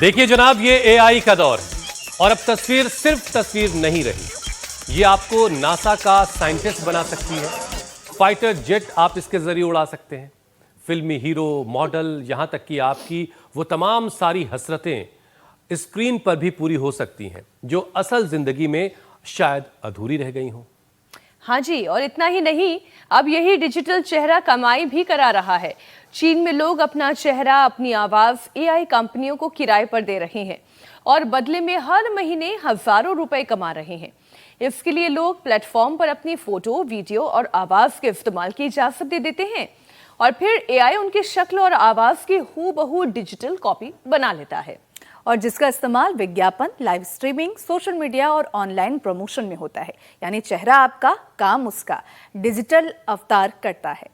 देखिए जनाब, ये एआई का दौर है और अब तस्वीर सिर्फ तस्वीर नहीं रही, ये आपको नासा का साइंटिस्ट बना सकती है। फाइटर जेट आप इसके जरिए उड़ा सकते हैं। फिल्मी हीरो, मॉडल, यहां तक कि आपकी वो तमाम सारी हसरतें स्क्रीन पर भी पूरी हो सकती हैं जो असल जिंदगी में शायद अधूरी रह गई हों। हाँ जी, और इतना ही नहीं, अब यही डिजिटल चेहरा कमाई भी करा रहा है। चीन में लोग अपना चेहरा, अपनी आवाज एआई कंपनियों को किराए पर दे रहे हैं और बदले में हर महीने हजारों रुपए कमा रहे हैं। इसके लिए लोग प्लेटफॉर्म पर अपनी फोटो, वीडियो और आवाज के इस्तेमाल की इजाजत दे देते हैं और फिर एआई उनकी शक्ल और आवाज की हूबहू डिजिटल कॉपी बना लेता है और जिसका इस्तेमाल विज्ञापन, लाइव स्ट्रीमिंग, सोशल मीडिया और ऑनलाइन प्रमोशन में होता है। यानी चेहरा आपका, काम उसका, डिजिटल अवतार करता है।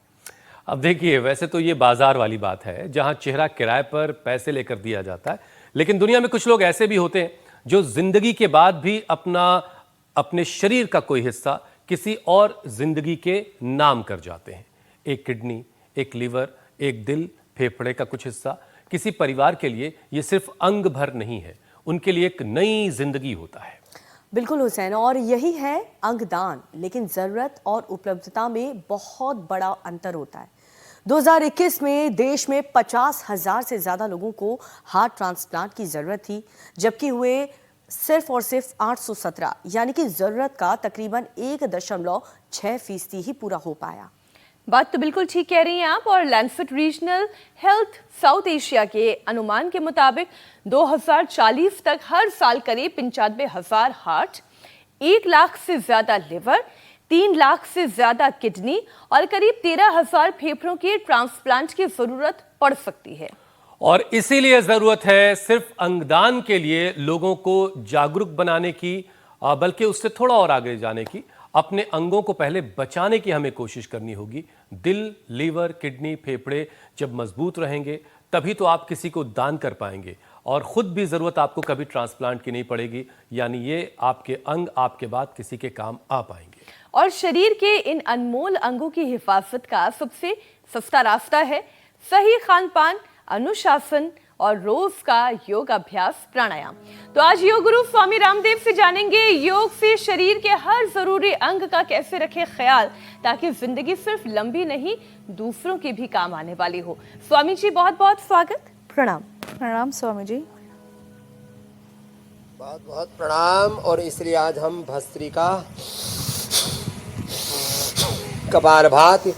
अब देखिए, वैसे तो ये बाजार वाली बात है जहां चेहरा किराए पर पैसे लेकर दिया जाता है, लेकिन दुनिया में कुछ लोग ऐसे भी होते हैं जो जिंदगी के बाद भी अपने शरीर का कोई हिस्सा किसी और जिंदगी के नाम कर जाते हैं। एक किडनी, एक लीवर, एक दिल, फेफड़े का कुछ हिस्सा किसी परिवार के लिए ये सिर्फ अंग भर नहीं है, उनके लिए एक नई जिंदगी होता है। बिल्कुल हुसैन, और यही है अंगदान। लेकिन ज़रूरत और उपलब्धता में बहुत बड़ा अंतर होता है। 2021 में देश में 50,000 से ज़्यादा लोगों को हार्ट ट्रांसप्लांट की ज़रूरत थी, जबकि हुए सिर्फ और सिर्फ 817, यानी कि ज़रूरत का तकरीबन 1.6% ही पूरा हो पाया। बात तो बिल्कुल ठीक कह रही हैं आप। और Lancet regional health South Asia के अनुमान के मुताबिक 2040 तक हर साल करीब 95,000 हार्ट, 1 लाख से ज्यादा लिवर, 3 लाख से ज्यादा किडनी और करीब 13,000 फेफड़ों के ट्रांसप्लांट की जरूरत पड़ सकती है। और इसीलिए जरूरत है सिर्फ अंगदान के लिए लोगों को जागरूक बनाने की, बल्कि उससे थोड़ा और आगे जाने की। अपने अंगों को पहले बचाने की हमें कोशिश करनी होगी। दिल, लीवर, किडनी, फेफड़े जब मजबूत रहेंगे तभी तो आप किसी को दान कर पाएंगे और खुद भी जरूरत आपको कभी ट्रांसप्लांट की नहीं पड़ेगी। यानी ये आपके अंग आपके बाद किसी के काम आ पाएंगे। और शरीर के इन अनमोल अंगों की हिफाजत का सबसे सस्ता रास्ता है सही खान पान, अनुशासन और रोज का योग अभ्यास, प्राणायाम। तो आज योग गुरु स्वामी रामदेव से जानेंगे योग से शरीर के हर जरूरी अंग का कैसे रखें ख्याल, ताकि जिंदगी सिर्फ लंबी नहीं दूसरों की भी काम आने वाली हो। स्वामी जी, बहुत बहुत स्वागत। प्रणाम। प्रणाम स्वामी जी। बहुत बहुत प्रणाम। और इसलिए आज हम भस्त्रिका, कपालभाति,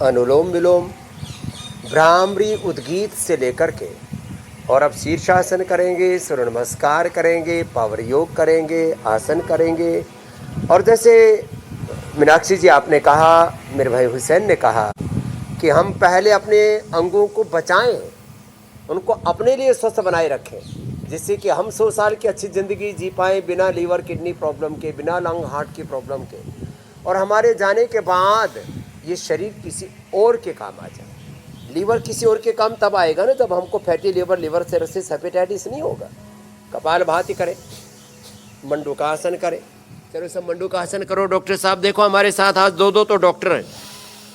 अनुलोम विलोम, भ्रामरी, उद्गीत से लेकर के और अब शीर्षासन करेंगे, सूर्य नमस्कार करेंगे, पावर योग करेंगे, आसन करेंगे। और जैसे मीनाक्षी जी आपने कहा, मेरे भाई हुसैन ने कहा कि हम पहले अपने अंगों को बचाएं, उनको अपने लिए स्वस्थ बनाए रखें, जिससे कि हम 100 साल की अच्छी ज़िंदगी जी पाएँ बिना लीवर किडनी प्रॉब्लम के, बिना लंग हार्ट की प्रॉब्लम के। और हमारे जाने के बाद ये शरीर किसी और के काम आ जाए। लीवर किसी और के काम तब आएगा ना जब हमको फैटी लीवर सिरोसिस, हेपेटाइटिस नहीं होगा। कपालभाति करें, मंडूकासन करें। चलो सब मंडूकासन करो। डॉक्टर साहब देखो हमारे साथ आज दो तो डॉक्टर हैं।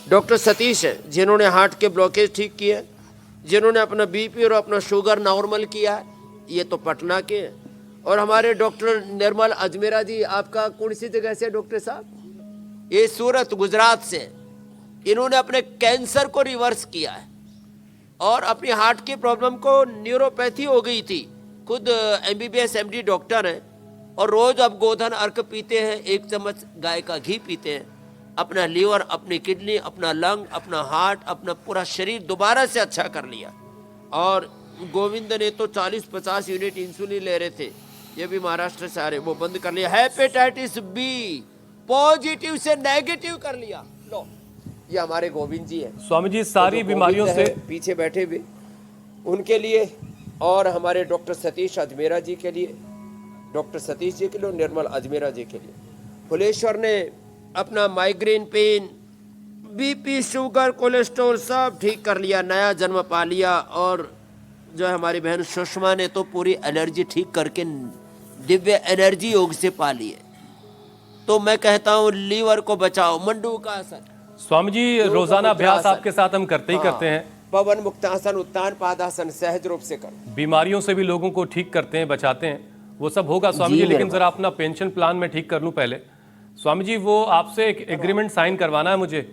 डॉक्टर सतीश हैं जिन्होंने हार्ट के ब्लॉकेज ठीक किए, जिन्होंने अपना बीपी और अपना शुगर नॉर्मल किया, ये तो पटना के हैं। और हमारे डॉक्टर निर्मल अजमेरा जी, आपका कौन सी जगह से डॉक्टर साहब? ये सूरत, गुजरात से। इन्होंने अपने कैंसर को रिवर्स किया है और अपनी हार्ट की प्रॉब्लम को, न्यूरोपैथी हो गई थी, खुद MBBS MD डॉक्टर हैं और रोज अब गोधन अर्क पीते हैं, 1 चम्मच गाय का घी पीते हैं। अपना लीवर, अपनी किडनी, अपना लंग, अपना हार्ट, अपना पूरा शरीर दोबारा से अच्छा कर लिया। और गोविंद ने तो 40-50 यूनिट इंसुलिन ले रहे थे, ये भी महाराष्ट्र से आ रहे, वो बंद कर लिया। हेपेटाइटिस B पॉजिटिव से नेगेटिव कर लिया। लो, ये हमारे गोविंद जी हैं। स्वामी जी, सारी बीमारियों से पीछे बैठे हुए, उनके लिए। और हमारे डॉक्टर सतीश अजमेरा जी के लिए, डॉक्टर सतीश जी के लिए, निर्मल अजमेरा जी के लिए। फुलेश्वर ने अपना migraine pain, BP, sugar, cholesterol सब ठीक कर लिया, नया जन्म पा लिया। और जो हमारी बहन सुषमा ने तो पूरी एनर्जी ठीक करके दिव्य एनर्जी योग से पा ली है। तो मैं कहता हूँ लीवर को बचाओ, मंडूकासन। स्वामी जी, रोजाना अभ्यास आपके साथ हम करते ही करते हैं। पवन मुक्तासन, उत्तान पादासन सहज रूप से करो। बीमारियों से भी लोगों को ठीक करते हैं, बचाते हैं, वो सब होगा स्वामी जी, लेकिन जरा अपना पेंशन प्लान में ठीक कर लूं पहले। स्वामी जी वो आपसे एक एग्रीमेंट साइन करवाना है मुझे,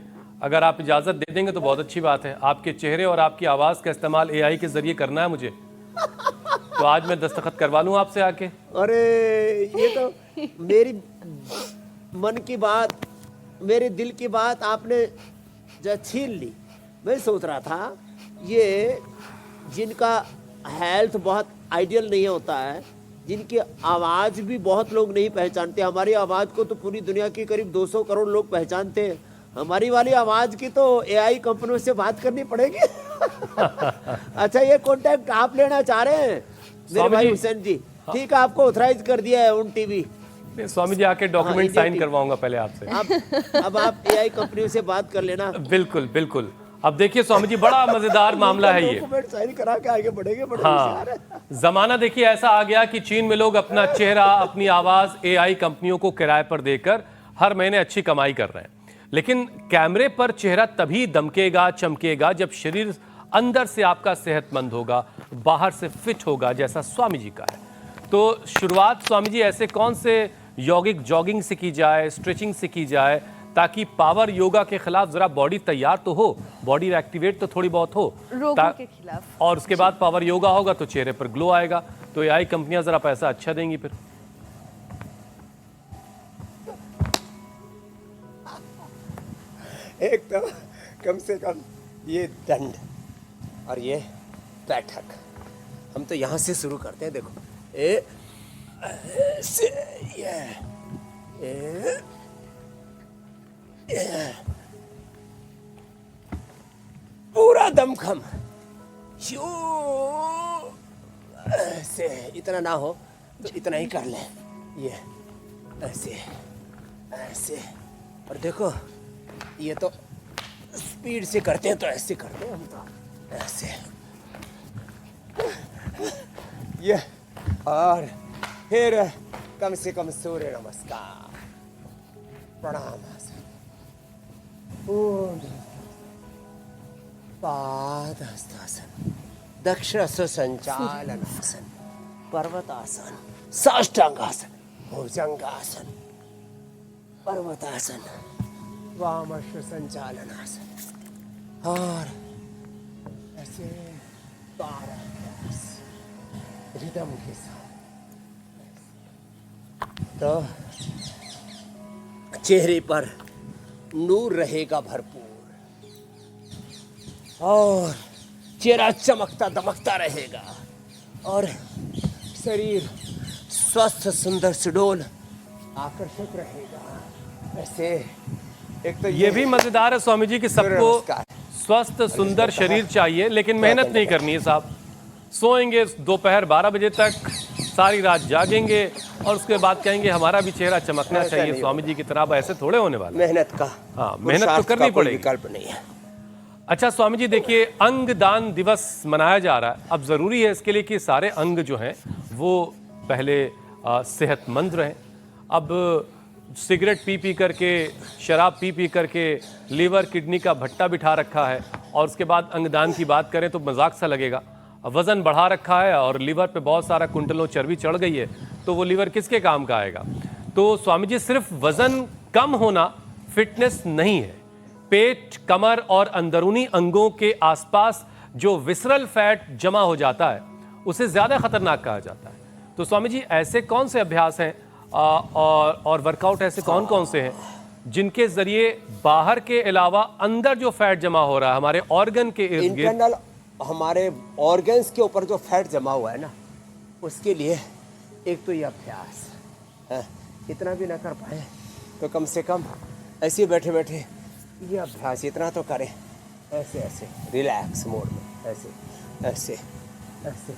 अगर आप इजाजत दे देंगे तो बहुत अच्छी बात है। आपके चेहरे और आपकी आवाज का इस्तेमाल एआई के जरिए करना है मुझे, तो आज मैं दस्तखत करवा लूं आपसे आके। अरे ये तो मेरी मन की बात, मेरे दिल की बात आपने जो छीन ली। मैं सोच रहा था ये जिनका हेल्थ बहुत आइडियल नहीं होता है, जिनकी आवाज़ भी बहुत लोग नहीं पहचानते, हमारी आवाज़ को तो पूरी दुनिया की करीब 200 करोड़ लोग पहचानते हैं, हमारी वाली आवाज़ की तो एआई कंपनियों से बात करनी पड़ेगी। अच्छा ये कॉन्टैक्ट आप लेना चाह रहे हैं मेरे भाई हुसैन जी? ठीक है, आपको ऑथराइज कर दिया है उन टीवी। स्वामी जी आके डॉक्यूमेंट साइन करवाऊंगा पहले आपसे। अब आप एआई कंपनियों से बात कर लेना। बिल्कुल बिल्कुल। अब देखिए स्वामी जी बड़ा मजेदार मामला है ये। डॉक्यूमेंट साइन करा के आगे बढ़ेंगे। हाँ, जमाना देखिए ऐसा आ गया कि चीन में लोग अपना चेहरा, अपनी आवाज एआई कंपनियों को किराए पर देकर हर महीने अच्छी कमाई कर रहे हैं। लेकिन कैमरे पर चेहरा तभी दमकेगा, चमकेगा जब शरीर अंदर से आपका सेहतमंद होगा, बाहर से फिट होगा, जैसा स्वामी जी का है। तो शुरुआत स्वामी जी ऐसे कौन से यौगिक जॉगिंग से की जाए, स्ट्रेचिंग से की जाए, ताकि पावर योगा के खिलाफ जरा बॉडी तैयार तो हो, बॉडी एक्टिवेट तो थोड़ी बहुत हो रोगों के खिलाफ, और उसके बाद पावर योगा होगा तो चेहरे पर ग्लो आएगा। तो एआई कंपनियां जरा पैसा अच्छा देंगी फिर। एक तो कम से कम ये दंड और ये बैठक, हम तो यहाँ से शुरू करते हैं। देखो ऐसे, ये पूरा दमखम, ऐसे, इतना ना हो तो इतना ही कर ले, ये ऐसे ऐसे। और देखो ये तो स्पीड से करते हैं तो ऐसे करते हैं हम तो ऐसे, ये। और फिर कम से कम सूर्य नमस्कार, प्रणाम, पादहस्तासन, दक्षिण संचालनासन, पर्वतासन, साष्टांगासन, भुजंगासन, पर्वतासन, वामश्व संचालनासन, और ऐसे 12 रिदम के साथ। तो चेहरे पर नूर रहेगा भरपूर और चेहरा चमकता दमकता रहेगा और शरीर स्वस्थ सुंदर सुडौल आकर्षक रहेगा। ऐसे एक तो ये भी मजेदार है स्वामी जी कि सबको स्वस्थ सुंदर शरीर चाहिए, लेकिन मेहनत नहीं करनी है साहब। सोएंगे दोपहर 12 बजे तक, सारी रात जागेंगे और उसके बाद कहेंगे हमारा भी चेहरा चमकना चाहिए स्वामी जी की तरह। ऐसे थोड़े होने वाले। मेहनत का, हाँ, मेहनत तो करनी पड़ेगी, विकल्प नहीं है। अच्छा स्वामी जी देखिए, अंगदान दिवस मनाया जा रहा है। अब जरूरी है इसके लिए कि सारे अंग जो हैं वो पहले सेहतमंद रहें। अब सिगरेट पी पी करके, शराब पी पी करके लीवर किडनी का भट्टा बिठा रखा है और उसके बाद अंगदान की बात करें तो मजाक सा लगेगा। वजन बढ़ा रखा है और लीवर पे बहुत सारा कुंटलों चर्बी चढ़ गई है, तो वो लीवर किसके काम का आएगा? तो स्वामी जी सिर्फ वजन कम होना फिटनेस नहीं है। पेट, कमर और अंदरूनी अंगों के आसपास जो विसरल फैट जमा हो जाता है उसे ज्यादा खतरनाक कहा जाता है। तो स्वामी जी ऐसे कौन से अभ्यास हैं और वर्कआउट ऐसे कौन कौन से हैं जिनके जरिए बाहर के अलावा अंदर जो फैट जमा हो रहा है हमारे ऑर्गन के इर्द गिर्द, इंटरनल हमारे ऑर्गन्स के ऊपर जो फैट जमा हुआ है ना, उसके लिए एक तो ये अभ्यास है। इतना भी ना कर पाए तो कम से कम ऐसे बैठे बैठे ये अभ्यास इतना तो करें, ऐसे ऐसे रिलैक्स मोड में, ऐसे ऐसे ऐसे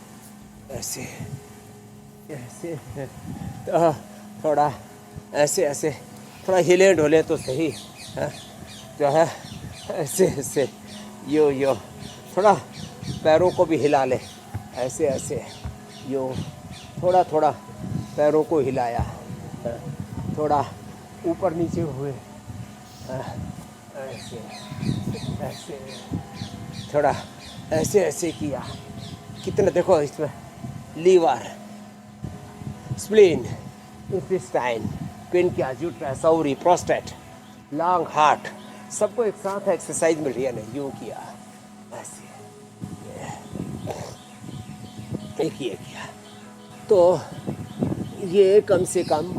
ऐसे ऐसे, तो थोड़ा ऐसे ऐसे थोड़ा हिले ढोले तो सही है, जो है ऐसे ऐसे यो यो, थोड़ा पैरों को भी हिला ले, ऐसे ऐसे यो, थोड़ा थोड़ा पैरों को हिलाया, थोड़ा ऊपर नीचे हुए, ऐसे ऐसे, थोड़ा ऐसे ऐसे किया, कितना देखो इसमें liver, spleen, intestine, pancreas, uterus, ovary, prostate, lung, heart, सबको एक साथ एक्सरसाइज मिल रही है ना, यूँ किया ऐसे, एक ये किया। तो ये कम से कम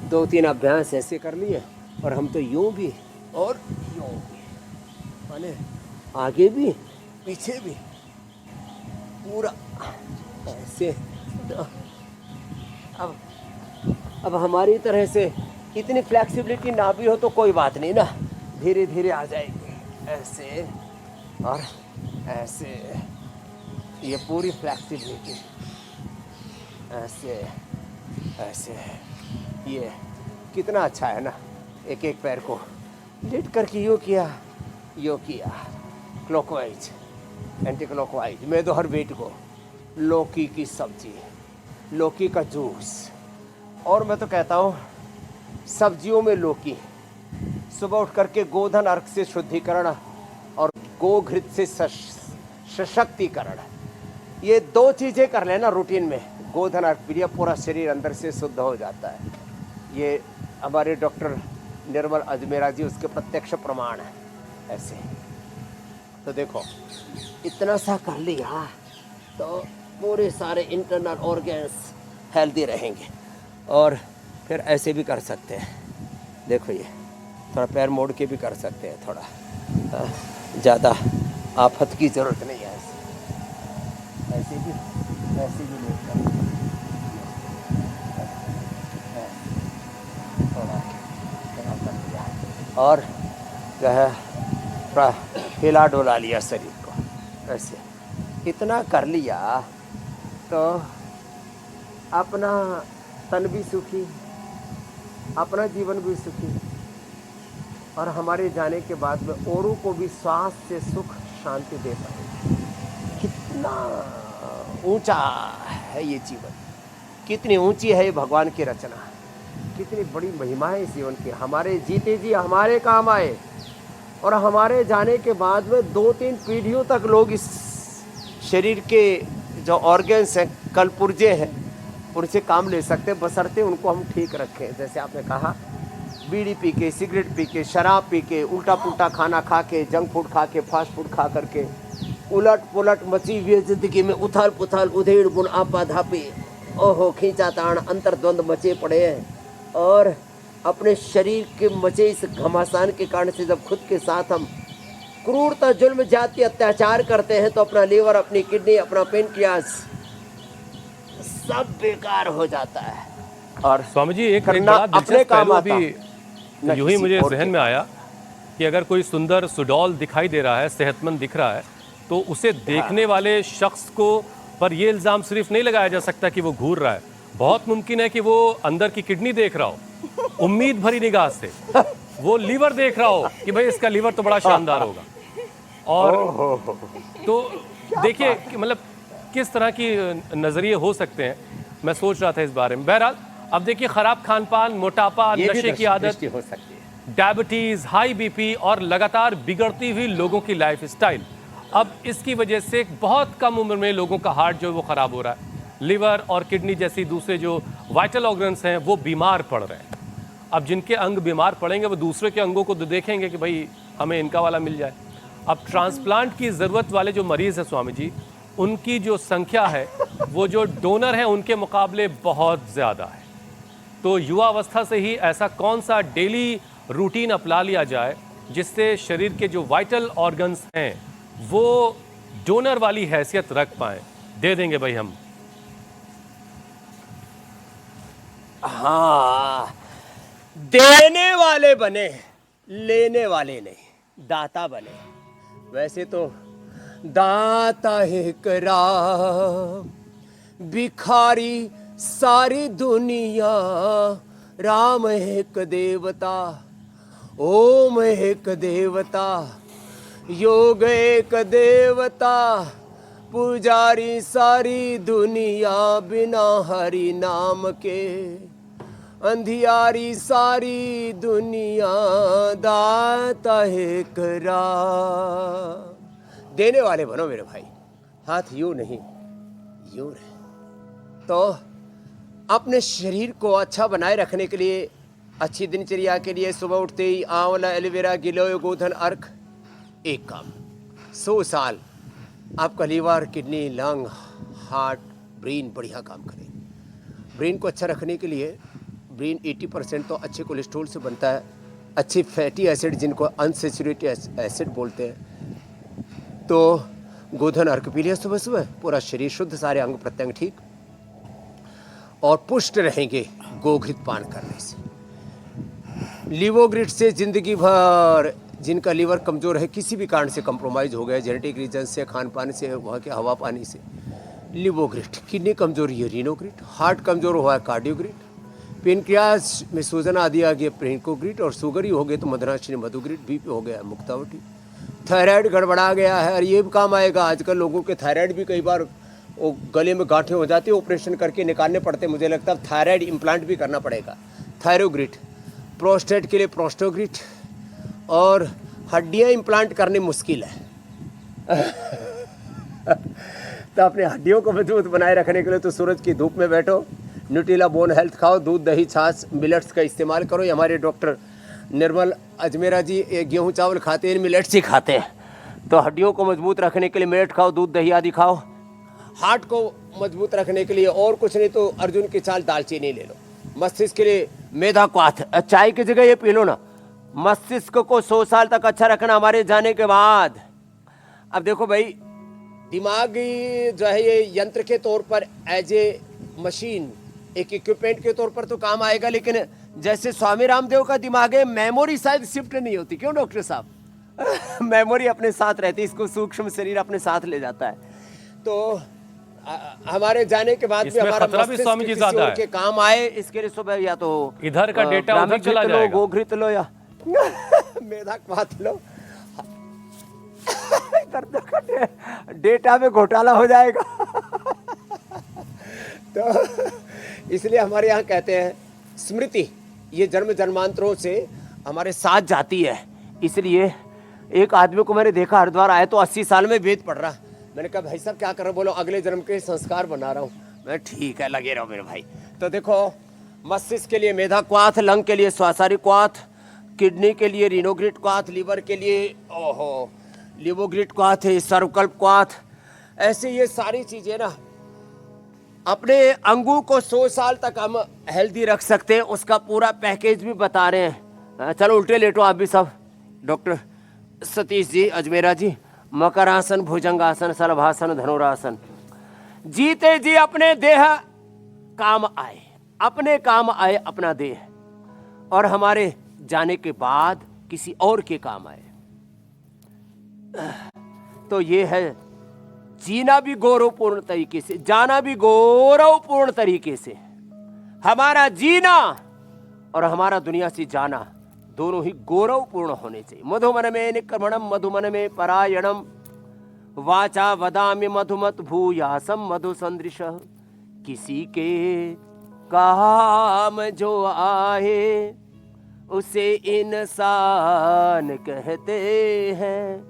2-3 अभ्यास ऐसे कर लिए, और हम तो यूँ भी और यूँ भी, माने आगे भी पीछे भी पूरा ऐसे। तो अब हमारी तरह से इतनी फ्लेक्सिबिलिटी ना भी हो तो कोई बात नहीं ना, धीरे धीरे आ जाएगी, ऐसे और ऐसे, ये पूरी फ्लेक्सिबिलिटी ऐसे ऐसे। ये कितना अच्छा है ना, एक एक पैर को लेट करके यूँ किया, यूँ किया, क्लॉकवाइज, एंटी क्लॉकवाइज। मैं तो हर वेट को लौकी की सब्जी, लौकी का जूस, और मैं तो कहता हूँ सब्जियों में लौकी, सुबह उठ करके गोधन अर्घ से शुद्धिकरण और गोघृत से सशक्तिकरण, ये 2 चीज़ें कर लेना रूटीन में, गोधन अर्घ पीलिए, पूरा शरीर अंदर से शुद्ध हो जाता है। ये हमारे डॉक्टर निर्मल अजमेरा जी उसके प्रत्यक्ष प्रमाण है। ऐसे तो देखो इतना सा कर लिया तो पूरे सारे इंटरनल ऑर्गन्स हेल्दी रहेंगे। और फिर ऐसे भी कर सकते हैं, देखो ये थोड़ा पैर मोड़ के भी कर सकते हैं, थोड़ा ज़्यादा आफत की ज़रूरत नहीं है। ऐसे भी नहीं कर, थोड़ा कर लिया और जो है थोड़ा हिला डोला लिया शरीर को, ऐसे इतना कर लिया तो अपना तन भी सुखी, अपना जीवन भी सुखी, और हमारे जाने के बाद में औरों को भी स्वास्थ्य से सुख शांति दे पाएंगे। कितना ऊंचा है ये जीवन, कितनी ऊंची है ये भगवान की रचना, कितनी बड़ी महिमा है इस जीवन की। हमारे जीते जी हमारे काम आए, और हमारे जाने के बाद में 2-3 पीढ़ियों तक लोग इस शरीर के जो ऑर्गन्स हैं, कल पुर्जे हैं, उनसे काम ले सकते हैं, बशर्ते उनको हम ठीक रखें। जैसे आपने कहा, बीड़ी पी के, सिगरेट पी के, शराब पी के, उल्टा पुल्टा खाना खा के, जंक फूड खा के, फास्ट फूड खा करके, उलट पुलट मची हुई ज़िंदगी में उथल पुथल, उधेड़ बुन, आपा धापी, ओहो खींचा ताण, अंतर्द्वंद मचे पड़े हैं। और अपने शरीर के मचे इस घमासान के कारण से जब खुद के साथ हम क्रूरता, जुल्म, जाति, अत्याचार करते हैं तो अपना लीवर, अपनी किडनी, अपना पेनक्रियाज सब बेकार हो जाता है। और स्वामी जी एक करना बड़ा अपने दिलचस्प काम पहलू आता, भी यूं ही मुझे जहन में आया कि अगर कोई सुंदर सुडौल दिखाई दे रहा है, सेहतमंद दिख रहा है, तो उसे देखने वाले शख्स को पर यह इल्ज़ाम सिर्फ नहीं लगाया जा सकता कि वो घूर रहा है। बहुत मुमकिन है कि वो अंदर की किडनी देख रहा हो, उम्मीद भरी निगाह से वो लीवर देख रहा हो कि भाई इसका लीवर तो बड़ा शानदार होगा। और तो देखिए कि मतलब किस तरह की नज़रिए हो सकते हैं, मैं सोच रहा था इस बारे में। बहरहाल अब देखिए, ख़राब खान पान, मोटापा, नशे की आदत, हो सकती है, डायबिटीज़, हाई बीपी और लगातार बिगड़ती हुई लोगों की लाइफ स्टाइल, अब इसकी वजह से बहुत कम उम्र में लोगों का हार्ट जो है वो ख़राब हो रहा है। लिवर और किडनी जैसी दूसरे जो वाइटल ऑर्गन्स हैं वो बीमार पड़ रहे हैं। अब जिनके अंग बीमार पड़ेंगे वो दूसरे के अंगों को देखेंगे कि भाई हमें इनका वाला मिल जाए। अब ट्रांसप्लांट की ज़रूरत वाले जो मरीज़ हैं स्वामी जी, उनकी जो संख्या है वो जो डोनर हैं उनके मुकाबले बहुत ज़्यादा है। तो युवावस्था से ही ऐसा कौन सा डेली रूटीन अपना लिया जाए जिससे शरीर के जो वाइटल ऑर्गन्स हैं वो डोनर वाली हैसियत रख पाएं? दे देंगे भाई हम। हाँ, देने वाले बने, लेने वाले नहीं, दाता बने। वैसे तो दाता है कराम, भिखारी सारी दुनिया, राम है एक देवता, ओम है एक देवता, योग एक देवता, पुजारी सारी दुनिया, बिना हरि नाम के अंधियारी सारी दुनिया, दाता है करा, देने वाले बनो मेरे भाई, हाथ यूं नहीं यूं रहे। तो अपने शरीर को अच्छा बनाए रखने के लिए, अच्छी दिनचर्या के लिए सुबह उठते ही आंवला, एलोवेरा, गिलोय, गोधन, अर्क, एक काम 100 साल आपका liver, kidney, lung, heart, brain बढ़िया काम करे। ब्रेन को अच्छा रखने के लिए, ब्रेन 80% तो अच्छे कोलेस्ट्रॉल से बनता है, अच्छे फैटी एसिड जिनको अनसैचुरेटेड एसिड बोलते हैं। तो गोधन अर्क पी लिया सुबह सुबह, पूरा शरीर शुद्ध, सारे अंग प्रत्यंग ठीक और पुष्ट रहेंगे गोघृत पान करने से। लिवोग्रिट से जिंदगी भर, जिनका लीवर कमज़ोर है, किसी भी कारण से कंप्रोमाइज़ हो गया, जेनेटिक रीजन से, खान पान से, वहाँ के हवा पानी से, लिवोग्रिट। किडनी कमज़ोरी है, रीनोग्रिट। हार्ट कमज़ोर हुआ है, कार्डियोग्रिट। पेनक्रियास में सूजन आदि आ गया, प्रेनकोग्रिट। और शुगर ही हो गए तो मदनाशिनी, मधुग्रिट। बीपी हो गया, मुक्तावटी। थायराइड गड़बड़ा गया है, और ये भी काम आएगा। आजकल लोगों के थायराइड भी कई बार वो गले में गांठें हो जाती है, ऑपरेशन करके निकालने पड़ते। मुझे लगता है थायराइड इम्प्लांट भी करना पड़ेगा। थायरोग्रिट। प्रोस्टेट के लिए प्रोस्टोग्रिट। और हड्डियां इम्प्लांट करने मुश्किल है तो अपने हड्डियों को मजबूत बनाए रखने के लिए तो सूरज की धूप में बैठो, न्यूट्रिला बोन हेल्थ खाओ, दूध, दही, छाछ, मिलेट्स का इस्तेमाल करो। ये हमारे डॉक्टर निर्मल अजमेरा जी गेहूं चावल खाते हैं, मिलेट्स ही खाते हैं। तो हड्डियों को मजबूत रखने के लिए मिलेट खाओ, दूध, दही आदि खाओ। हार्ट को मजबूत रखने के लिए और कुछ नहीं तो अर्जुन की चाल दालचीनी ले लो। मस्तिष्क के लिए मेधा क्वाथ, चाय की जगह ये पी लो ना। मस्तिष्क को 100 साल तक अच्छा रखना हमारे जाने के बाद। अब देखो भाई, दिमाग जो है ये यंत्र के तौर पर, एज ए मशीन, एक इक्विपमेंट के तौर पर तो काम आएगा, लेकिन जैसे स्वामी रामदेव का दिमाग है, मेमोरी शायद शिफ्ट नहीं होती। क्यों डॉक्टर साहब मेमोरी अपने साथ रहती है, इसको सूक्ष्म शरीर अपने साथ ले जाता है। तो हमारे जाने के बाद भी हमारा खतरा भी स्वामी जी ज्यादा है के काम आए, इसके लिए सुबह या तो इधर का डेटा उधर चला जाएगा, गोघृत लो या मेधा क्वाथ लो इधर डेटा में घोटाला हो जाएगा तो इसलिए हमारे यहाँ कहते हैं स्मृति ये जन्म जन्मांतरों से हमारे साथ जाती है। इसलिए एक आदमी को मैंने देखा, हरिद्वार आया तो 80 साल में वेद पढ़ रहा। मैंने कहा भाई साहब क्या कर रहे हो? बोलो अगले जन्म के संस्कार बना रहा हूँ। मैं ठीक है, लगे रहो मेरे भाई। तो देखो, मस्तिष्क के लिए मेधा क्वाथ, लंग के लिए स्वासारी क्वाथ, किडनी के लिए रीनोग्रिट क्वाथ, लीवर के लिए लिवोग्रिट क्वाथ है, सर्वकल्प क्वाथ। ऐसे ये सारी चीजें ना अपने अंगों को 100 साल तक हम हेल्दी रख सकते हैं, उसका पूरा पैकेज भी बता रहे हैं। चलो उल्टे लेटो आप भी सब। डॉक्टर सतीश जी अजमेरा जी, मकरासन, भुजंगासन, शलभासन, धनुरासन। जीते जी अपने देह काम आए, अपने काम आए अपना देह, और हमारे जाने के बाद किसी और के काम आए। तो ये है जीना भी गौरवपूर्ण तरीके से, जाना भी गौरवपूर्ण तरीके से। हमारा जीना और हमारा दुनिया से जाना दोनों ही गौरवपूर्ण होने चाहिए। मधुमन में निक्रमणम, मधुमन में परायणम, वाचा वदामि मधुमत भूयासम मधु सदृश। किसी के काम जो आए उसे इंसान कहते हैं,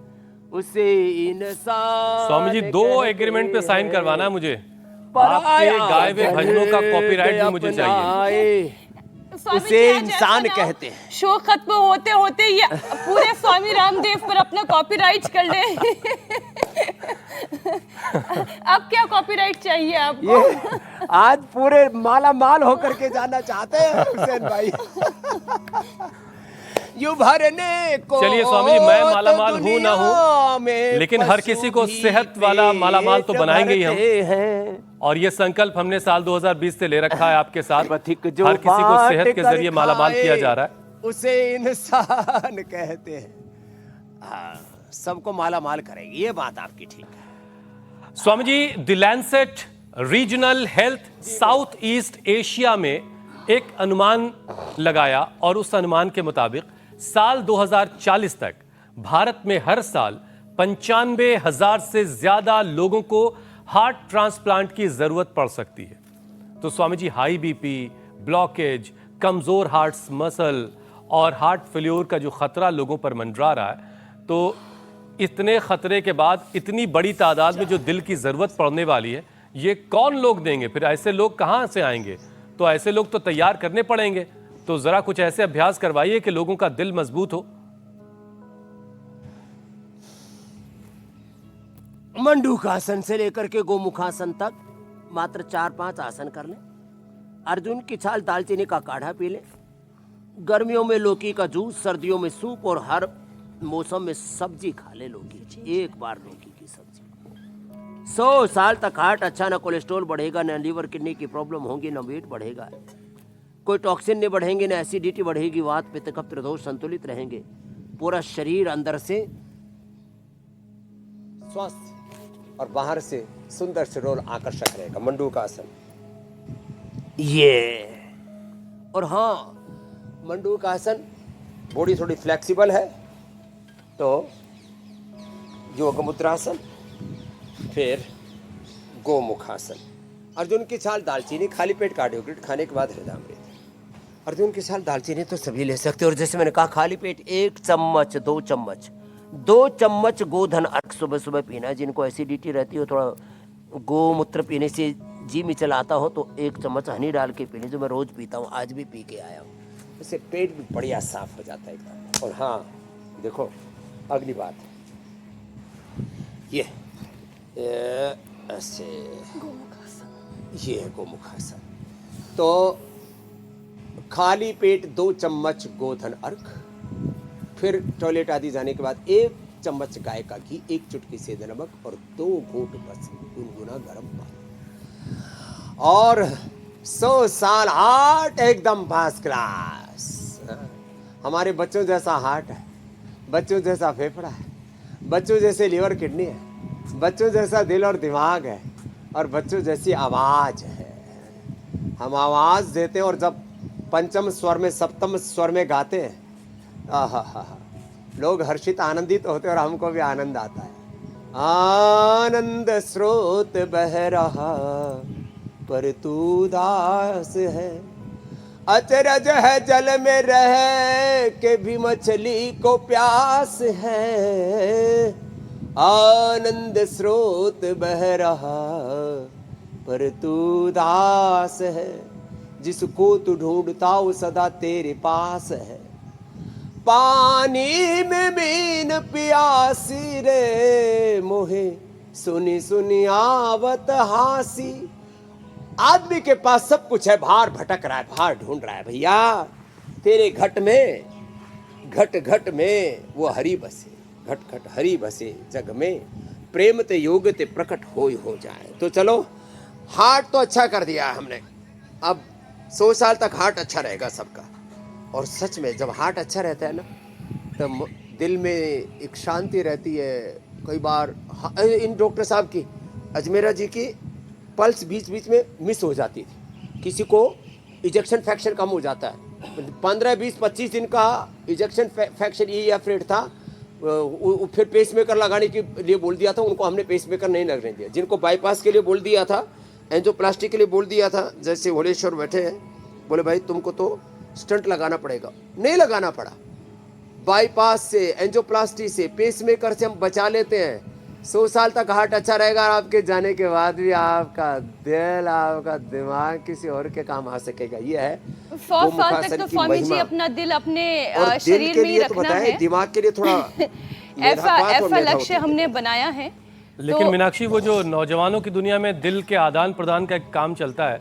उसे इंसान। स्वामी जी 2 एग्रीमेंट पे साइन करवाना है मुझे। आपके गाए हुए भजनों का कॉपीराइट भी मुझे चाहिए। उसे इंसान कहते हैं। शो खत्म होते होते ये पूरे स्वामी रामदेव पर अपना कॉपीराइट कर ले अब क्या कॉपीराइट चाहिए आपको? ये आज पूरे माला माल होकर के जाना चाहते हैं हुसैन भाई यू भरने को। चलिए स्वामी जी, मैं मालामाल हूं ना हूं, लेकिन हर किसी को सेहत वाला मालामाल तो बनाएंगे ही हम। और ये संकल्प हमने साल 2020 से ले रखा है आपके साथ। हर किसी को सेहत के जरिए मालामाल किया जा रहा है। उसे इंसान कहते हैं। सबको मालामाल करेंगे, ये बात आपकी ठीक है। Swami ji, the Lancet regional health south east Asia में एक अनुमान लगाया, और उस अनुमान के मुताबिक साल 2040 तक भारत में हर साल 95,000 से ज्यादा लोगों को हार्ट ट्रांसप्लांट की जरूरत पड़ सकती है। तो Swami ji, high BP, blockage, कमजोर हार्ट मसल और हार्ट फेल्योर का जो खतरा लोगों पर मंडरा रहा है, तो इतने खतरे के बाद इतनी बड़ी तादाद में जो दिल की जरूरत पड़ने वाली है, ये कौन लोग देंगे? फिर ऐसे लोग कहां से आएंगे? तो ऐसे लोग तो तैयार करने पड़ेंगे। तो जरा कुछ ऐसे अभ्यास करवाइए कि लोगों का दिल मजबूत हो। मंडूकासन से लेकर के गोमुखासन तक मात्र 4-5 आसन कर लें। अर्जुन की छाल दालचीनी का काढ़ा पी लें। गर्मियों में लौकी का जूस, सर्दियों में सूप और हर मौसम में सब्जी खा ले लौकी की। एक बार लौकी की सब्जी। 100 साल तक हार्ट अच्छा, न कोलेस्ट्रॉल बढ़ेगा, न लीवर किडनी की प्रॉब्लम होगी, न वेट बढ़ेगा, कोई टॉक्सिन नहीं बढ़ेंगे, न एसिडिटी बढ़ेगी, वात पित्त कफ त्रिदोष संतुलित रहेंगे। पूरा शरीर अंदर से स्वस्थ और बाहर से सुंदर सुडौल आकर्षक रहेगा। मंडूकासन ये। और हाँ, मंडूकासन बॉडी थोड़ी फ्लेक्सिबल है तो योग मुद्रासन, फिर गोमुखासन। अर्जुन की छाल दालचीनी खाली पेट कार्डियोग्रिड खाने के बाद हृदयामृत। अर्जुन की छाल दालचीनी तो सभी ले सकते हैं, और जैसे मैंने कहा खाली पेट 1 चम्मच 2 चम्मच गोधन अर्क सुबह सुबह पीना है। जिनको एसिडिटी रहती हो, थोड़ा गोमूत्र पीने से जी में चलाता हो, तो 1 चम्मच हनी डाल के पीने, जो मैं रोज पीता हूँ, आज भी पी के आया हूँ। इससे पेट भी बढ़िया साफ हो जाता है एकदम। और हाँ देखो, अगली बात ये ऐसे ये है गोमुखासन। तो खाली पेट 2 चम्मच गोधन अर्क, फिर टॉयलेट आदि जाने के बाद 1 चम्मच गाय का घी, 1 चुटकी सेंधा नमक और 2 घूंट बस गुनगुना गर्म पानी। और 100 साल हार्ट एकदम फर्स्ट क्लास। हमारे बच्चों जैसा हार्ट है, बच्चों जैसा फेफड़ा है, बच्चों जैसे लीवर किडनी है, बच्चों जैसा दिल और दिमाग है, और बच्चों जैसी आवाज है। हम आवाज देते हैं और जब पंचम स्वर में सप्तम स्वर में गाते हैं, आहा, लोग हर्षित आनंदित होते हैं और हमको भी आनंद आता है। आनंद स्रोत बह रहा पर तू दास है, अचरज है जल में रह के भी मछली को प्यास है। आनंद स्रोत बह रहा पर तू दास है, जिसको तू ढूंढता वो सदा तेरे पास है। पानी में मीन पियासी रे, मोहे सुनी सुनी आवत हासी। आदमी के पास सब कुछ है, बाहर भटक रहा है, बाहर ढूंढ रहा है। भैया तेरे घट में वो हरि बसे, घट घट हरि बसे जग में, प्रेम ते योग ते प्रकट हो जाए। तो चलो, हार्ट तो अच्छा कर दिया है हमने, अब 100 साल तक हार्ट अच्छा रहेगा सबका। और सच में जब हार्ट अच्छा रहता है ना, तो दिल में एक शांति रहती है। कई बार इन डॉक्टर साहब की, अजमेरा जी की पल्स बीच बीच में मिस हो जाती थी। किसी को इजेक्शन फ्रैक्शन कम हो जाता है, 15, 20, 25 दिन का इजेक्शन फ्रैक्शन EF था। फिर पेसमेकर लगाने के लिए बोल दिया था, उनको हमने पेसमेकर नहीं लगने दिया। जिनको बाईपास के लिए बोल दिया था, एंजियोप्लास्टी के लिए बोल दिया था, जैसे होलेश्वर बैठे हैं, बोले भाई तुमको तो स्टंट लगाना पड़ेगा, नहीं लगाना पड़ा। बाईपास से, एंजियोप्लास्टी से, पेसमेकर से हम बचा लेते हैं। 100 साल तक हार्ट अच्छा रहेगा, और आपके जाने के बाद भी आपका दिल, आपका दिमाग किसी और के काम आ सकेगा। ये है 100 साल तक तो स्वामी जी अपना दिल अपने शरीर में ही रखना है, दिमाग के लिए थोड़ा ऐसा लक्ष्य हमने बनाया है। लेकिन मीनाक्षी, वो जो नौजवानों की दुनिया में दिल के आदान प्रदान का एक काम चलता है,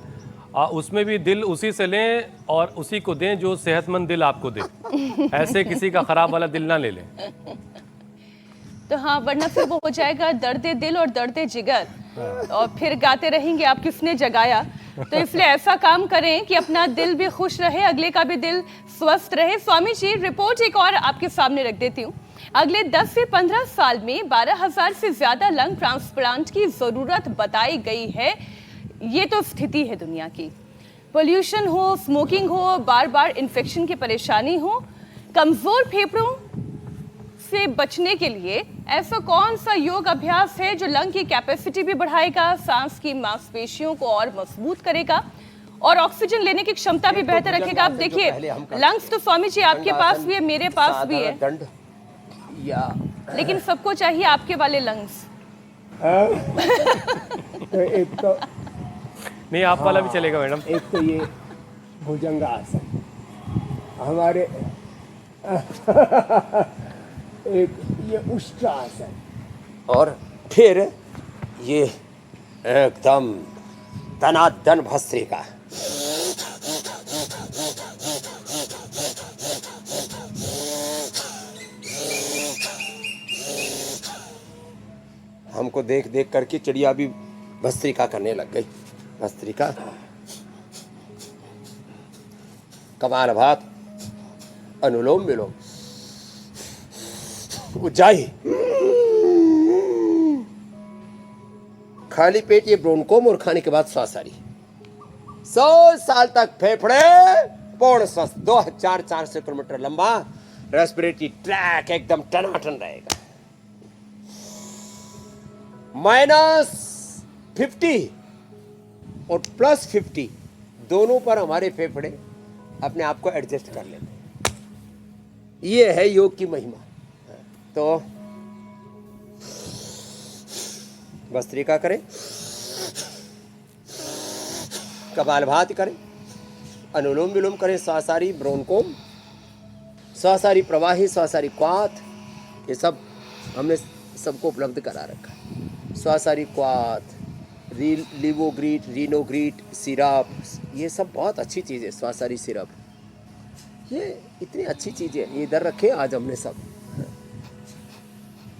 उसमें भी दिल उसी से लें और उसी को दें जो सेहतमंद दिल आपको दे। ऐसे किसी का खराब वाला दिल ना ले लें। तो हाँ, वरना फिर वो हो जाएगा दर्द दिल और दर्द जिगर, और फिर गाते रहेंगे आप किसने जगाया। तो इसलिए ऐसा काम करें कि अपना दिल भी खुश रहे, अगले का भी दिल स्वस्थ रहे। स्वामी जी, रिपोर्ट एक और आपके सामने रख देती हूँ। अगले 10 से 15 साल में 12,000 से ज्यादा लंग ट्रांसप्लांट की जरूरत बताई गई है। ये तो स्थिति है दुनिया की। पोल्यूशन हो, स्मोकिंग हो, बार बार इन्फेक्शन की परेशानी हो, कमजोर फेफड़ों से बचने के लिए ऐसा कौन सा योग अभ्यास है जो लंग की कैपेसिटी भी बढ़ाएगा, सांस की मांसपेशियों को और मजबूत करेगा और ऑक्सीजन लेने की क्षमता भी बेहतर रखेगा? आप देखिए, लंग्स तो स्वामी जी आपके पास भी है, मेरे पास भी है। दंड या लेकिन सबको चाहिए आपके वाले लंग्स। तो एक तो नहीं, आप वाला भी चलेगा मैडम। एक तो ये भुजंगासन हमारे एक ये उष्ट्रासन और फिर ये एकदम धनाधन भस्त्रिका। हमको देख देख करके चिड़िया भी भस्त्रिका करने लग गई। भस्त्रिका, कपालभाति, अनुलोम विलोम, उज्जाई, खाली पेट ये ब्रोनकोम और खाने के बाद श्वासारी। 100 साल तक फेफड़े पूर्ण स्वस्थ, 2400 किलोमीटर लंबा रेस्पिरेटरी ट्रैक एकदम टनाटन रहेगा। -50 और +50 दोनों पर हमारे फेफड़े अपने आप को एडजस्ट कर लेते हैं। ये है योग की महिमा। तो भस्त्रिका करें, कपालभाति करें, अनुलोम विलोम करें, श्वासारी ब्रोनकोम, श्वासारी प्रवाही, श्वासारी क्वाथ, ये सब हमने सबको उपलब्ध करा रखा है। श्वासारी क्वाथ, लिवोग्रीट, रीनोग्रीट, सिरप, ये सब बहुत अच्छी चीज़ है। श्वासारी सिरप, ये इतनी अच्छी चीज़ है, ये इधर रखे आज हमने सब।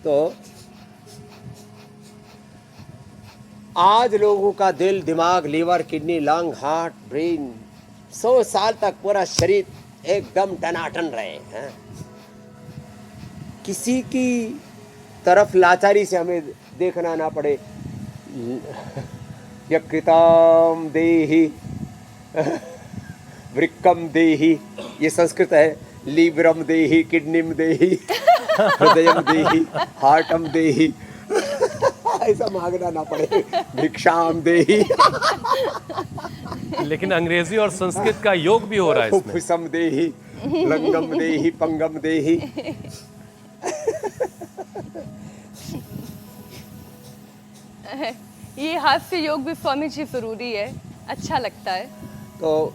तो आज लोगों का दिल, दिमाग, liver, kidney, lung, heart, brain 100 साल तक पूरा शरीर एकदम टनाटन रहे हैं। किसी की तरफ लाचारी से हमें देखना ना पड़े। यकृताम देहि वृक्कम देहि, ये संस्कृत है। लीवरम देहि, किडनीम देहि, हृदयम देहि, हार्टम देहि, ऐसा मांगना ना पड़े। भिक्षाम देहि। लेकिन अंग्रेजी और संस्कृत का योग भी हो रहा है इसमें। फुफ्फुसम देहि, लंगम देहि, पंगम देहि। ये हास्य योग भी स्वामी जी जरूरी है, अच्छा लगता है। तो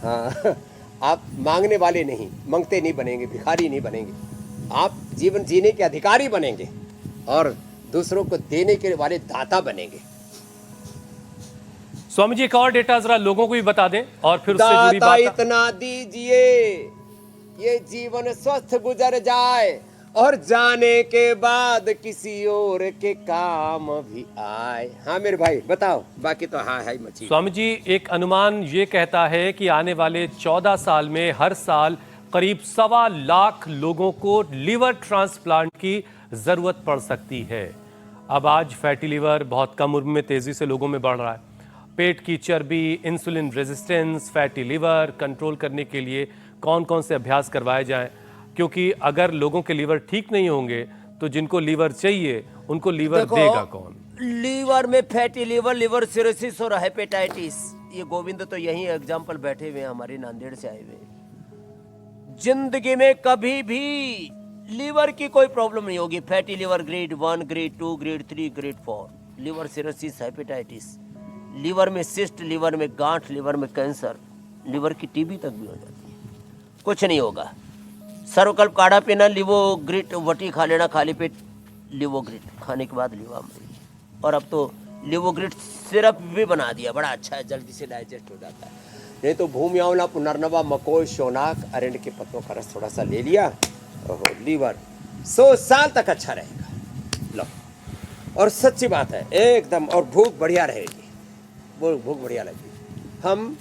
हाँ, आप मांगने वाले नहीं, मांगते नहीं बनेंगे, भिखारी नहीं बनेंगे। आप जीवन जीने के अधिकारी बनेंगे और दूसरों को देने के वाले दाता बनेंगे। स्वामी जी, एक और डेटा जरा लोगों को भी बता दें और फिर उससे जुड़ी दाता बात। इतना दीजिए ये जीवन स्वस्थ गुजर जाए और जाने के बाद किसी और के काम भी आए। हाँ मेरे भाई बताओ, बाकी तो हाँ है मची। स्वामी जी, एक अनुमान ये कहता है कि आने वाले 14 साल में हर साल करीब 1.25 लाख लोगों को लीवर ट्रांसप्लांट की जरूरत पड़ सकती है। अब आज फैटी लीवर बहुत कम उम्र में तेजी से लोगों में बढ़ रहा है। पेट की चर्बी, insulin resistance, fatty liver control करने के लिए कौन कौन से अभ्यास करवाए जाएं? क्योंकि अगर लोगों के लीवर ठीक नहीं होंगे तो जिनको लीवर चाहिए उनको लीवर देगा कौन? लीवर में फैटी लीवर, लिवर सिरोसिस और हेपेटाइटिस, ये गोविंद तो यही एग्जाम्पल बैठे हुए हैं, हमारे नांदेड़ से आए हुए। जिंदगी में कभी भी लीवर की कोई प्रॉब्लम नहीं होगी। Fatty liver grade 1, grade 2, grade 3, grade 4, liver cirrhosis, hepatitis, liver में सिस्ट, लीवर में गांठ, लीवर में कैंसर, लीवर की टीबी तक भी हो जाती है, कुछ नहीं होगा। सर्वकल्प काढ़ा पीना, लिवोग्रिट वटी खा लेना, खाली पेट लिवोग्रिट खाने के बाद लीवर मरेगी। और अब तो लिवोग्रिट सिरप भी बना दिया, बड़ा अच्छा है, जल्दी से डाइजेस्ट हो जाता है। नहीं तो भूमि आंवला, पुनर्नवा, मकोई, शोनाक, अरंड के पत्तों का रस थोड़ा सा ले लिया, ओहो लीवर 100 साल तक अच्छा रहेगा। लो, और सच्ची बात है एकदम, और भूख बढ़िया रहेगी, भूख बढ़िया लगेगी। हम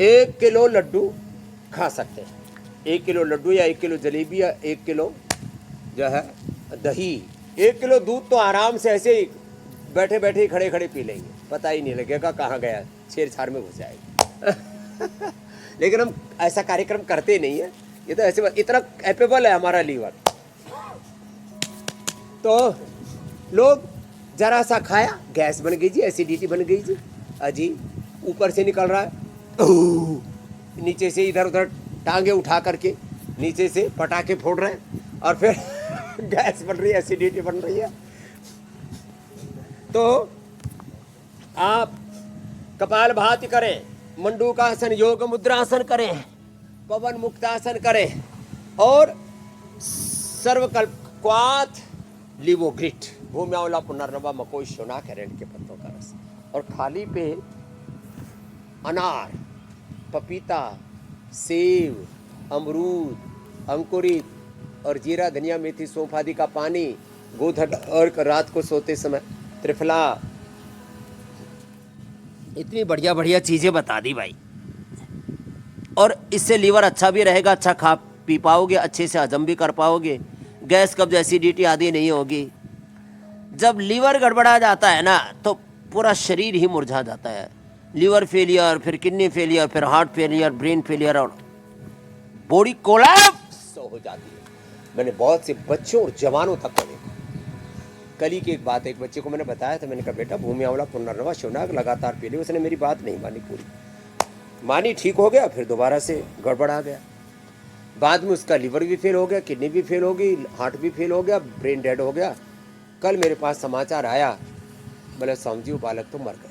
1 किलो लड्डू खा सकते हैं, 1 किलो लड्डू या 1 किलो जलेबी या 1 किलो जो है दही, 1 किलो दूध तो आराम से ऐसे ही बैठे बैठे ही खड़े खड़े पी लेंगे, पता ही नहीं लगेगा कहाँ गया, छेड़छाड़ में घुस जाएगा। लेकिन हम ऐसा कार्यक्रम करते नहीं है, ये तो ऐसे इतना कैपेबल है हमारा लीवर। तो लोग जरा सा खाया, गैस बन गई जी, एसिडिटी बन गई जी, अजी ऊपर से निकल रहा है, नीचे से इधर उधर टांगे उठा करके नीचे से पटाखे फोड़ रहे हैं और फिर गैस बन रही है, एसिडिटी बन रही है। तो आप कपालभाति करें, मंडूकासन, योग मुद्रासन करें, पवन मुक्तासन करें और सर्वकल्पक्वाथ लिवोग्रिट, भूम्यावला, पुनर्नवा, मकोई, शोनाक, हेरेंड के पत्तों का रस और थाली पे अनार, पपीता, सेब, अमरूद, अंकुरित और जीरा, धनिया, मेथी, सौंफ आदि का पानी, गोधन और रात को सोते समय त्रिफला। इतनी बढ़िया बढ़िया चीज़ें बता दी भाई। और इससे लीवर अच्छा भी रहेगा, अच्छा खा पी पाओगे, अच्छे से हजम भी कर पाओगे, गैस कब्ज, एसिडिटी आदि नहीं होगी। जब लीवर गड़बड़ा जाता है ना तो पूरा शरीर ही मुरझा जाता है। लीवर फेलियर, फिर किडनी फेलियर, फिर हार्ट फेलियर, ब्रेन फेलियर और बॉडी कोलैप्स हो जाती है। मैंने बहुत से बच्चों और जवानों तक को देखा। कल ही की एक बात, एक बच्चे को मैंने बताया था, मैंने कहा बेटा भूम्यावला, पुनर्नवा, शोनाक लगातार पी ली। उसने मेरी बात नहीं मानी, पूरी मानी, ठीक हो गया, फिर दोबारा से गड़बड़ आ गया। बाद में उसका लीवर भी फेल हो गया, किडनी भी फेल हो गई, हार्ट भी फेल हो गया, ब्रेन डेड हो गया। कल मेरे पास समाचार आया, बोले स्वामी जी वो बालक तो मर गया।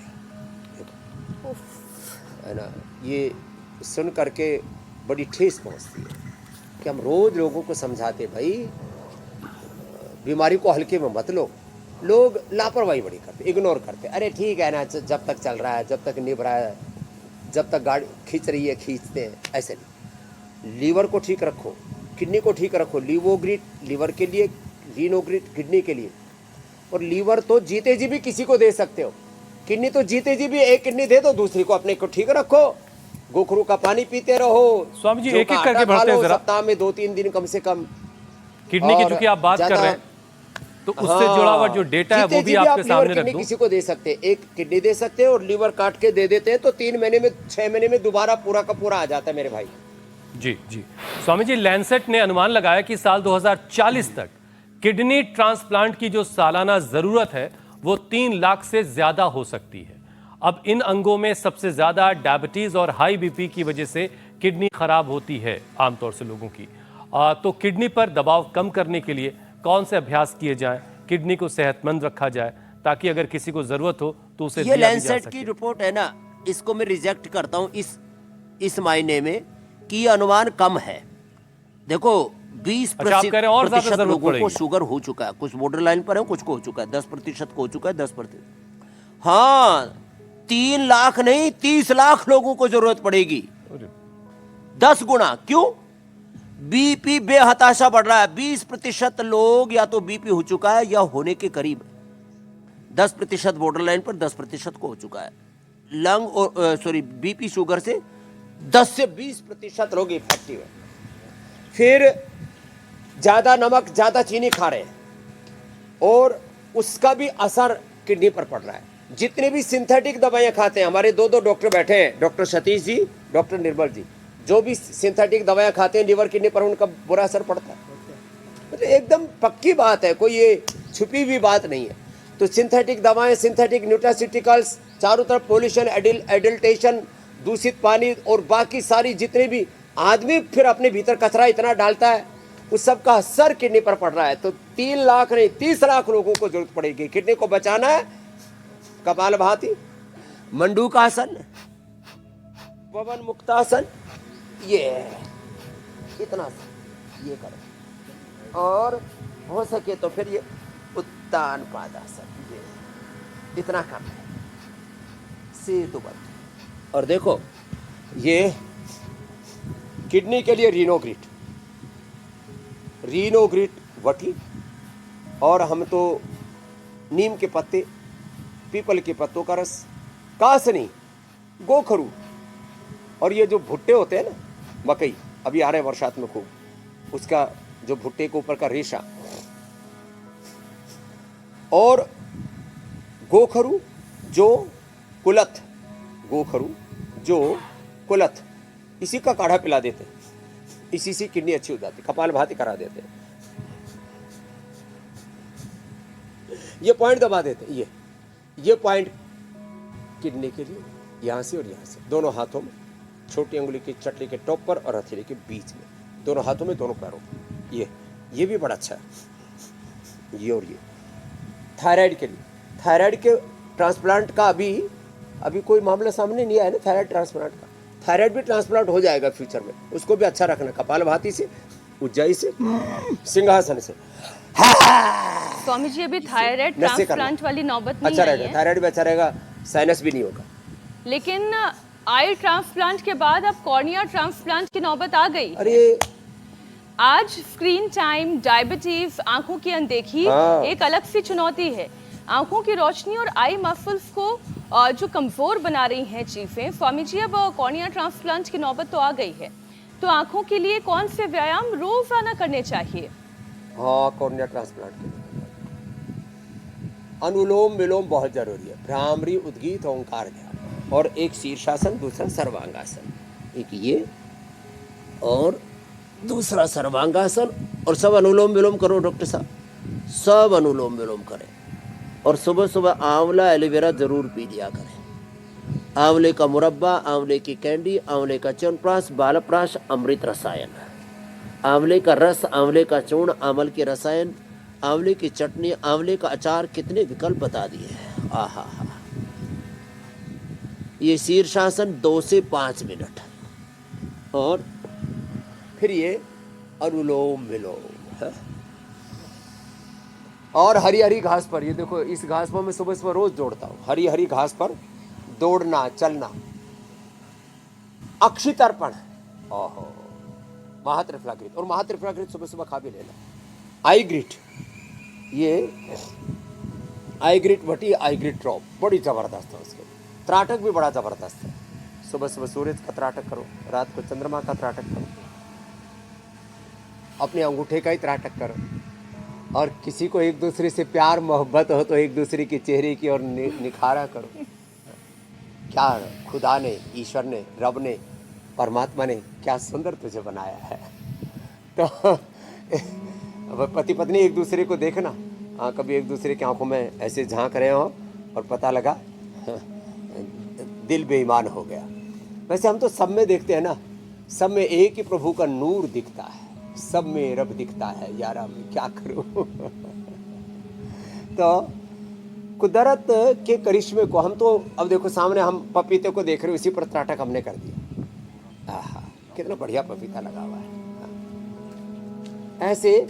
है ना, ये सुन करके बड़ी ठेस पहुंचती है कि हम रोज लोगों को समझाते भाई बीमारी को हल्के में मत लो। लोग लापरवाही बड़ी करते, इग्नोर करते, अरे ठीक है ना, जब तक चल रहा है, जब तक निभ रहा है, जब तक गाड़ी खींच रही है खींचते हैं। ऐसे नहीं, लीवर को ठीक रखो, किडनी को ठीक रखो। लीवोग्रिट लीवर के लिए, रीनोग्रिट किडनी के लिए। और लीवर तो जीते जी भी किसी को दे सकते हो, किडनी तो जीते जी भी एक किडनी दे दो, दूसरी को अपने को ठीक रखो। गोखरू का पानी पीते रहो। स्वामी जी जो एक एक का करके आटा खा बढ़ते हैं लो, जरा। सप्ताह में 2-3 दिन कम से कम। किडनी की और चूंकि आप बात कर रहे हैं तो उससे जुड़ा हुआ जो डेटा है वो भी आपके सामने रख दूं। किसी को दे सकते हैं, एक किडनी दे सकते हैं और लीवर काट के दे देते हैं तो 3 महीने में, 6 महीने में दोबारा पूरा का पूरा आ जाता है मेरे भाई। जी जी स्वामी जी, लैंसेट ने अनुमान लगाया कि साल 2040 तक किडनी ट्रांसप्लांट की जो सालाना जरूरत है वो 3 लाख से ज्यादा हो सकती है। अब इन अंगों में सबसे ज्यादा डायबिटीज और हाई बीपी की वजह से किडनी खराब होती है आमतौर से लोगों की। तो किडनी पर दबाव कम करने के लिए कौन से अभ्यास किए जाएं, किडनी को सेहतमंद रखा जाए ताकि अगर किसी को जरूरत हो तो उसे ये दिया भी जा लैंसेट सके। की रिपोर्ट है ना, इसको मैं रिजेक्ट करता हूं इस मायने में कि ये अनुमान कम है। देखो 20% अच्छा, आप कह रहे हैं और ज्यादा जरूरत लोगों को पड़ेगी। शुगर हो चुका है, कुछ बॉर्डर लाइन पर है, कुछ को हो चुका है, 10% को हो चुका है, 10%। हाँ 3 लाख नहीं 30 लाख लोगों को जरूरत पड़ेगी, 10 गुना। क्यों? बीपी बेहताशा बढ़ रहा है। 20% लोग या तो बीपी हो चुका है या होने के करीब है। 10% बॉर्डर लाइन पर, 10% को हो चुका है। लंग और बीपी शुगर से 10 से 20% लोग इफेक्टिव है। फिर ज्यादा नमक, ज्यादा चीनी खा रहे हैं और उसका भी असर किडनी पर पड़ रहा है। जितने भी सिंथेटिक दवाइयां खाते हैं, हमारे 2 डॉक्टर बैठे हैं, डॉक्टर सतीश जी, डॉक्टर निर्मल जी, जो भी सिंथेटिक दवाइयां खाते हैं लीवर किडनी पर उनका बुरा असर पड़ता है। मतलब एकदम पक्की बात है, कोई ये छुपी हुई बात नहीं है। तो सिंथेटिक दवाएं, सिंथेटिक न्यूट्रास्यूटिकल्स, चारों तरफ पोल्यूशन, एडल्टेशन, दूषित पानी और बाकी सारी जितने भी आदमी फिर अपने भीतर कचरा इतना डालता है, उस सब का असर किडनी पर पड़ रहा है। तो 3 लाख नहीं 30 लाख लोगों को जरूरत पड़ेगी। किडनी को बचाना है, कपालभाति, मंडूकासन, पवन मुक्तासन, ये इतना ये करो। और हो सके तो फिर ये उत्तान पादासन, ये इतना काम है सेतु बंद। और देखो ये किडनी के लिए रीनोग्रिट वटी, और हम तो नीम के पत्ते, पीपल के पत्तों का रस, कासनी, गोखरू, और ये जो भुट्टे होते हैं ना, मकई अभी आ रहे हैं बरसात में खूब, उसका जो भुट्टे के ऊपर का रेशा, और गोखरू जो कुलथ, गोखरू जो कुलथ, इसी का काढ़ा पिला देते हैं, इसी से किडनी अच्छी हो जाती, कपालभाति करा देते हैं। ये पॉइंट दबा देते हैं, ये पॉइंट किडनी के लिए, यहां से और यहां से, दोनों हाथों में, छोटी अंगुली की चटली के टॉप पर और हथेली के बीच में, दोनों हाथों में, दोनों पैरों में। ये भी बड़ा अच्छा है। ये और ये थायराइड के लिए, थायराइड के ट्रांसप्लांट का अभी कोई मामला सामने नहीं आया ना थायराइड ट्रांसप्लांट का। थायराइड भी ट्रांसप्लांट हो जाएगा फ्यूचर में, उसको भी अच्छा रखना, कपालभाति से, उज्जाई से, सिंहासन से। स्वामी जी अभी थायराइड नशे करना। ट्रांसप्लांट वाली नौबत नहीं अच्छा आई रहेगा, है, थायराइड भी अच्छा रहेगा, साइनस भी नहीं होगा। लेकिन आई ट्रांसप्लांट के बाद अब कॉर्निया ट्रांसप्लांट की नौबत आ गई। अरे आज स्क्रीन टाइम, डायबिटीज, आंखों की अनदेखी हाँ। एक अलग सी चुनौती है। आंखों की रोशनी और आई मसल्स को जो कमजोर बना रही हैं चीजें। स्वामी जी अब कॉर्निया ट्रांसप्लांट की नौबत तो आ गई है, तो आंखों के लिए कौन से व्यायाम रोजाना करने चाहिए? हाँ, कॉर्निया ट्रांसप्लांट के लिए अनुलोम विलोम बहुत जरूरी है। भ्रामरी, उद्गीत, ओंकार ध्यान, और एक शीर्षासन, दूसरा सर्वांगासन। एक ये और दूसरा सर्वांगासन, और सब अनुलोम विलोम करो डॉक्टर साहब, सब अनुलोम विलोम करें। और सुबह सुबह आंवला एलोवेरा जरूर पी लिया करें। आंवले का मुरब्बा, आंवले की कैंडी, आंवले का च्यवनप्राश, बालप्राश, अमृत रसायन, आंवले का रस, आंवले का चूर्ण, आंवल के रसायन, आंवले की चटनी, आंवले का अचार, कितने विकल्प बता दिए। आहा हा। ये शीर्षासन 2 से 5 मिनट, और फिर ये अनुलोम विलोम है। और हरी हरी घास पर, ये देखो इस घास पर मैं सुबह सुबह रोज दौड़ता हूँ। हरी हरी घास पर दौड़ना, चलना। अक्षितर्पण, ओहो, महात्रिफलाकृत, और महात्रिफलाकृत सुबह सुबह खा भी लेना। आई ग्रिट, ये आई ग्रिट भटी, आई ग्रिट ड्रॉप बड़ी जबरदस्त है। उसके त्राटक भी बड़ा जबरदस्त है। सुबह सुबह सूरज का त्राटक करो, रात को चंद्रमा का त्राटक करो, अपने अंगूठे का ही त्राटक करो। और किसी को एक दूसरे से प्यार मोहब्बत हो तो एक दूसरे के चेहरे की और निखारा करो। क्या खुदा ने, ईश्वर ने, रब ने, परमात्मा ने क्या सुंदर तुझे बनाया है। तो पति पत्नी एक दूसरे को देखना, हाँ, कभी एक दूसरे की आंखों में ऐसे झांक रहे हो और पता लगा दिल बेईमान हो गया। वैसे हम तो सब में देखते हैं ना, सब में एक ही प्रभु का नूर दिखता है, सब में रब दिखता है। यारा मैं क्या करूं। तो कुदरत के करिश्मे को हम तो, अब देखो सामने हम पपीते को देख रहे हो, इसी पर त्राटक हमने कर दिया। आहा, कितना बढ़िया पपीता लगा हुआ है। ऐसे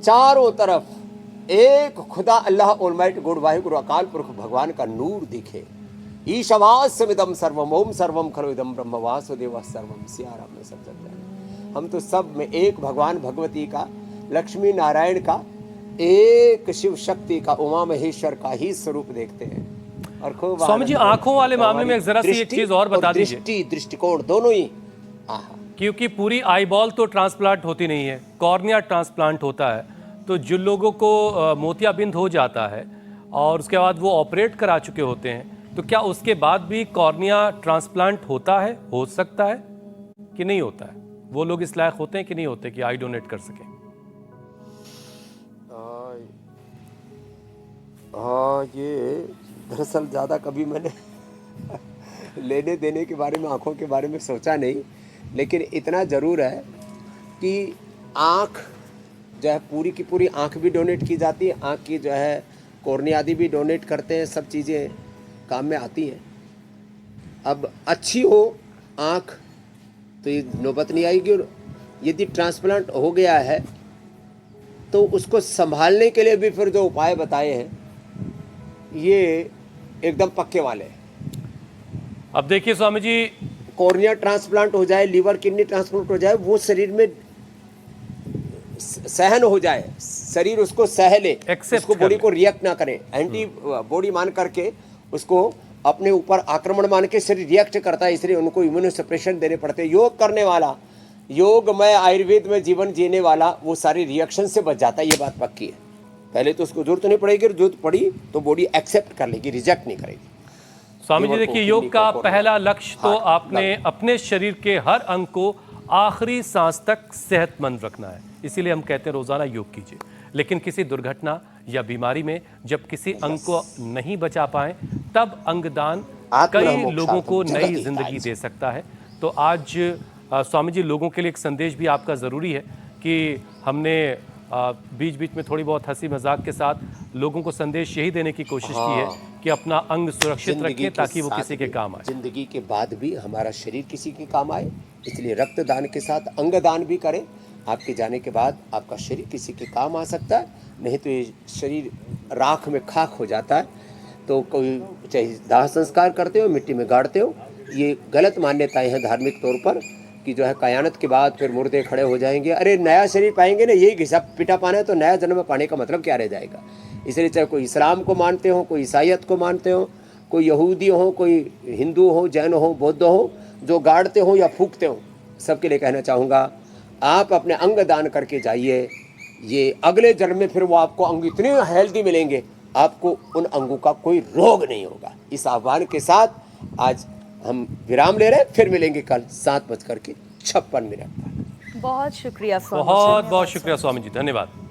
चारों तरफ एक खुदा अल्लाह ऑलमाइटी गॉड वाहिगुरु अकाल पुरख भगवान का नूर दिखे। ईशवास्यमिदं सर्वम ओम सर्वम खलु इदं ब्रह्म वासुदेवः सर्वम। सियाराम में सब जग जाए। हम तो सब में एक भगवान भगवती का, लक्ष्मी नारायण का, एक शिव शक्ति का, उमा महेश्वर का ही स्वरूप देखते हैं। और खूब स्वामी जी, आंखों वाले मामले में जरा सी एक चीज और बता दीजिए। दृष्टिकोण दोनों ही, क्योंकि पूरी आईबॉल तो ट्रांसप्लांट होती नहीं है, कॉर्निया ट्रांसप्लांट होता है। तो जिन लोगों को मोतियाबिंद हो जाता है और उसके बाद वो ऑपरेट करा चुके होते हैं, तो क्या उसके बाद भी कॉर्निया ट्रांसप्लांट होता है, हो सकता है कि नहीं होता है? वो लोग इस लायक होते हैं कि नहीं होते कि आई डोनेट कर सकें? हाँ, ये दरअसल ज़्यादा कभी मैंने लेने देने के बारे में, आँखों के बारे में सोचा नहीं, लेकिन इतना ज़रूर है कि आँख जो है, पूरी की पूरी आँख भी डोनेट की जाती है। आँख की जो है कॉर्निया आदि भी डोनेट करते हैं, सब चीज़ें काम में आती हैं। अब अच्छी हो आँख तो ये नौबत नहीं आएगी। और यदि ट्रांसप्लांट हो गया है तो उसको संभालने के लिए भी फिर जो उपाय बताए हैं ये एकदम पक्के वाले हैं। अब देखिए स्वामी जी, कॉर्निया ट्रांसप्लांट हो जाए, लीवर किडनी ट्रांसप्लांट हो जाए, वो शरीर में सहन हो जाए, शरीर उसको सह ले, उसको बॉडी को रिएक्ट ना करे, एंटी बॉडी मान करके उसको अपने ऊपर आक्रमण मान के शरीर रिएक्ट करता है, इसलिए उनको इम्यूनोसप्रेशन देने पड़ते हैं। योग करने वाला, योगमय आयुर्वेद में जीवन जीने वाला, वो सारी रिएक्शन से बच जाता है, ये बात पक्की है। पहले तो उसको जरूरत नहीं पड़ेगी, जरूरत पड़ी तो बॉडी एक्सेप्ट कर लेगी, रिजेक्ट नहीं करेगी। स्वामी जी देखिए, योग का पहला लक्ष्य तो आपने अपने शरीर के हर अंग को आखिरी सांस तक सेहतमंद रखना है, इसीलिए हम कहते हैं रोजाना योग कीजिए। लेकिन किसी दुर्घटना या बीमारी में जब किसी अंग को नहीं बचा पाए, तब अंगदान कई लोगों को नई जिंदगी दे सकता है। तो आज स्वामी जी, लोगों के लिए एक संदेश भी आपका ज़रूरी है कि हमने बीच बीच में थोड़ी बहुत हंसी मजाक के साथ लोगों को संदेश यही देने की कोशिश की है कि अपना अंग सुरक्षित जिंदगी रखें के ताकि वो साथ किसी के भी, काम आए। जिंदगी के बाद भी हमारा शरीर किसी के काम आए, इसलिए रक्तदान के साथ अंगदान भी करें। आपके जाने के बाद आपका शरीर किसी के काम आ सकता है, नहीं तो ये शरीर राख में खाक हो जाता है। तो कोई चाहे दाह संस्कार करते हो, मिट्टी में गाड़ते हो, ये गलत मान्यताएं हैं धार्मिक तौर पर कि जो है कयामत के बाद फिर मुर्दे खड़े हो जाएंगे। अरे नया शरीर पाएंगे ना, यही घिसा पिटा पाना है तो नया जन्म पाने का मतलब क्या रह जाएगा। इसलिए चाहे कोई इस्लाम को मानते हो, कोई ईसाइयत को मानते हो, कोई यहूदी हो, कोई हिंदू हो, जैन हो, बौद्ध हो, जो गाड़ते हो या फूकते हो, सबके लिए कहना चाहूँगा आप अपने अंग दान करके जाइए। ये अगले जन्म में फिर वो आपको अंग इतने हेल्दी मिलेंगे, आपको उन अंगों का कोई रोग नहीं होगा। इस आह्वान के साथ आज हम विराम ले रहे हैं, फिर मिलेंगे कल 7:56 पर। बहुत शुक्रिया स्वामी जी। बहुत बहुत शुक्रिया स्वामी जी, धन्यवाद।